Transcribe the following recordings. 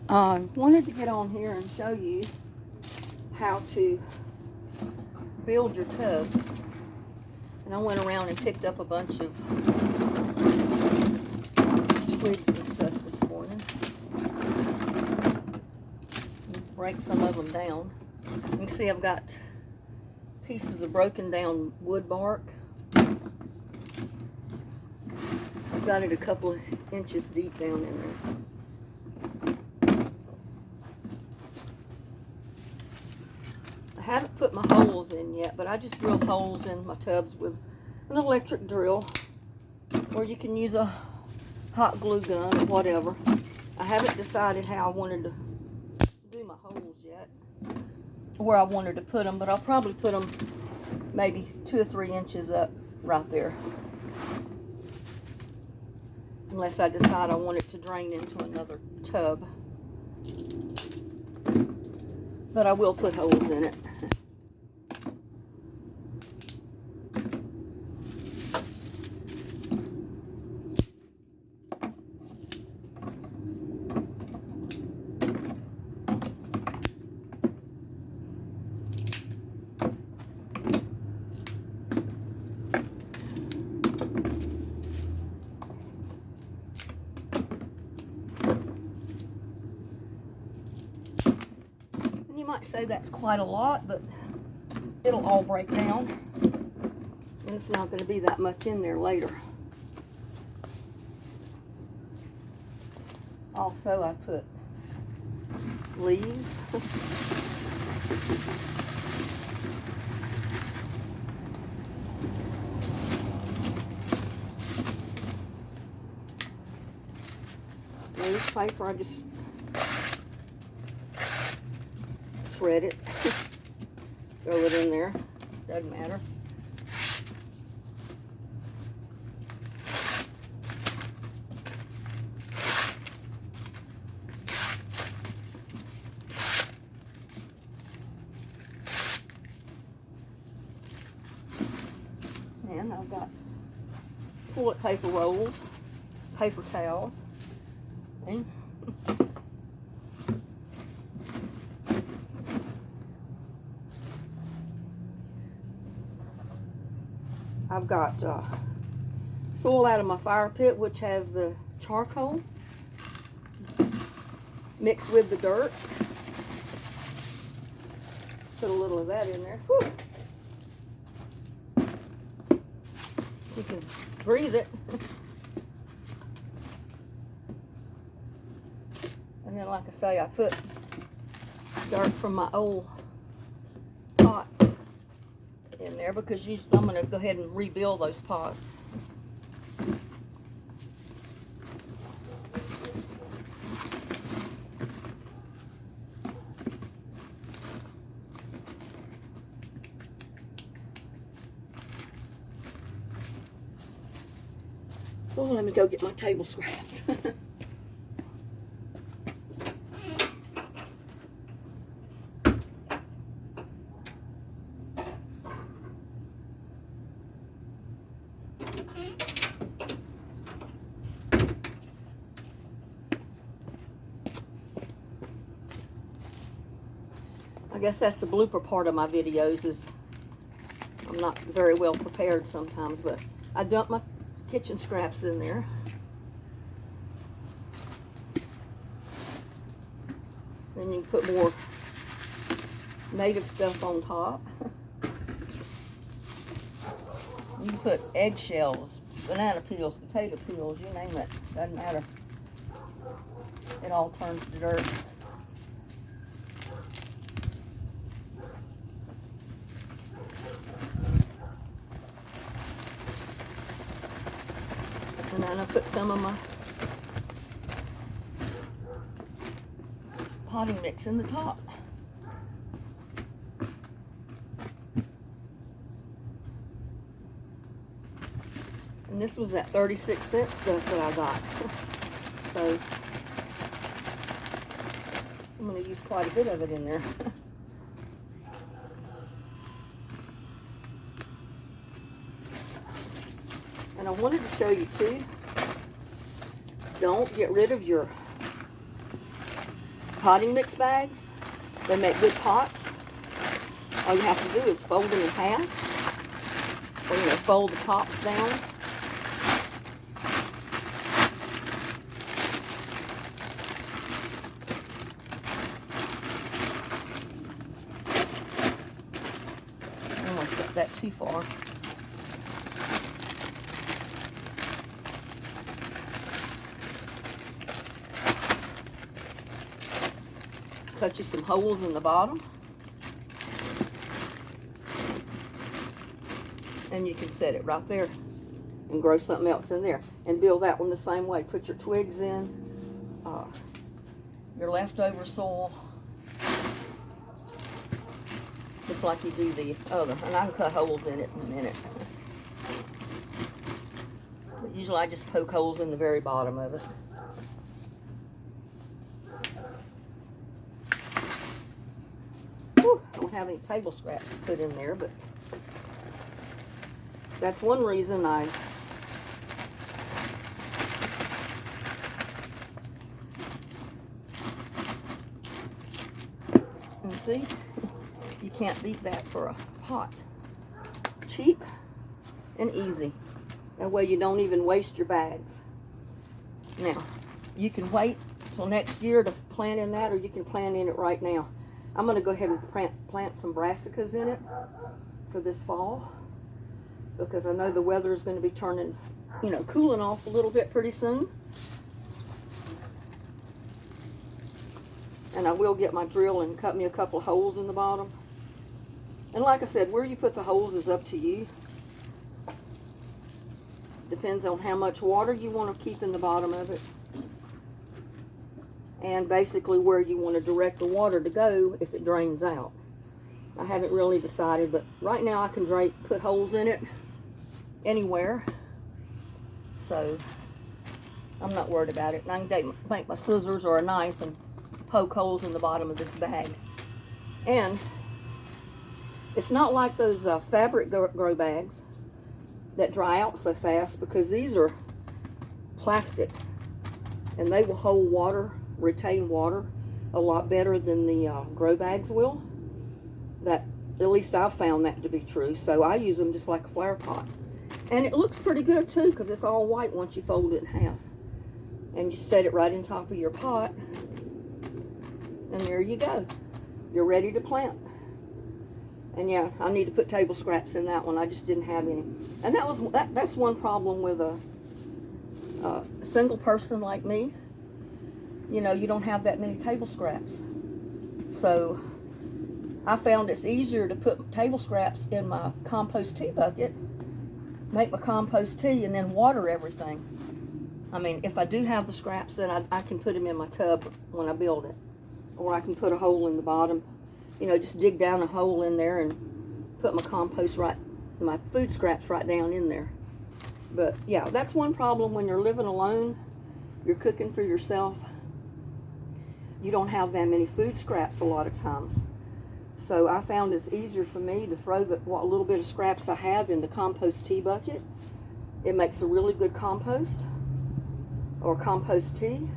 Wanted to get on here and show you how to build your tubs. And I went around and picked up a bunch of twigs and stuff this morning. Break some of them down. You can see I've got pieces of broken down wood bark. I've got it a couple of inches deep down in there. I haven't put my holes in yet, but I just drill holes in my tubs with an electric drill, or you can use a hot glue gun or whatever. I haven't decided how I wanted to do my holes yet, where I wanted to put them, but I'll probably put them maybe 2 or 3 inches up right there, unless I decide I want it to drain into another tub. But I will put holes in it. You might say that's quite a lot, but it'll all break down, and it's not going to be that much in there later. Also, I put leaves. Newspaper, I just shred it, throw it in there, doesn't matter. And I've got toilet paper rolls, paper towels, and I've got soil out of my fire pit, which has the charcoal mixed with the dirt. Put a little of that in there. Whew. You can breathe it. And then, like I say, I put dirt from my old pots in there, because I'm going to go ahead and rebuild those pots. So let me go get my table scraps. I guess that's the blooper part of my videos, is I'm not very well prepared sometimes, but I dump my kitchen scraps in there. Then you can put more native stuff on top. You can put eggshells, banana peels, potato peels, you name it, doesn't matter. It all turns to dirt. And then I put some of my potting mix in the top. And this was that 36-cent stuff that I got. So I'm going to use quite a bit of it in there. And I wanted to show you too, don't get rid of your potting mix bags. They make good pots. All you have to do is fold them in half, or fold the tops down. I almost got that too far. Cut you some holes in the bottom. And you can set it right there and grow something else in there. And build that one the same way. Put your twigs in, your leftover soil, just like you do the other. And I can cut holes in it in a minute. But usually I just poke holes in the very bottom of it. I don't have any table scraps to put in there, but that's one reason I and see, you can't beat that for a pot. Cheap and easy. That way you don't even waste your bags. Now, you can wait till next year to plant in that, or you can plant in it right now. I'm going to go ahead and plant some brassicas in it for this fall, because I know the weather is going to be turning, cooling off a little bit pretty soon. And I will get my drill and cut me a couple of holes in the bottom. And like I said, where you put the holes is up to you. Depends on how much water you want to keep in the bottom of it. And basically where you want to direct the water to go if it drains out. I haven't really decided, but right now I can put holes in it anywhere. So I'm not worried about it. And I can take my scissors or a knife and poke holes in the bottom of this bag. And it's not like those fabric grow bags that dry out so fast, because these are plastic and they will hold water, retain water a lot better than the grow bags will. That, at least I've found that to be true. So I use them just like a flower pot. And it looks pretty good too, because it's all white once you fold it in half. And you set it right in top of your pot. And there you go. You're ready to plant. And yeah, I need to put table scraps in that one. I just didn't have any. And that's one problem with a single person like me. You don't have that many table scraps. So I found it's easier to put table scraps in my compost tea bucket, make my compost tea, and then water everything. I mean, if I do have the scraps, then I can put them in my tub when I build it. Or I can put a hole in the bottom. Just dig down a hole in there and put my compost my food scraps right down in there. But yeah, that's one problem when you're living alone. You're cooking for yourself. You don't have that many food scraps a lot of times. So I found it's easier for me to throw what little bit of scraps I have in the compost tea bucket. It makes a really good compost or compost tea,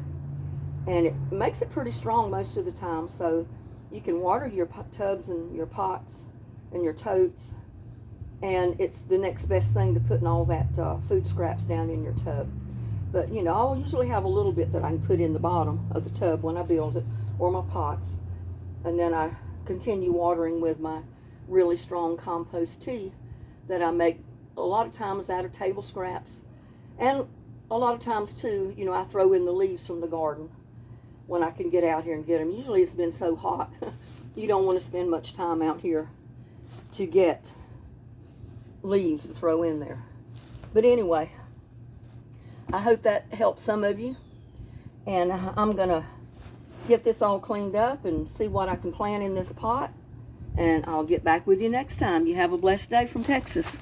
and it makes it pretty strong most of the time. So you can water your tubs and your pots and your totes, and it's the next best thing to putting all that food scraps down in your tub. But I'll usually have a little bit that I can put in the bottom of the tub when I build it, or my pots, and then I continue watering with my really strong compost tea that I make a lot of times out of table scraps, and a lot of times too, I throw in the leaves from the garden when I can get out here and get them. Usually it's been so hot, you don't want to spend much time out here to get leaves to throw in there. But anyway, I hope that helps some of you, and I'm gonna get this all cleaned up and see what I can plant in this pot, and I'll get back with you next time. You have a blessed day from Texas.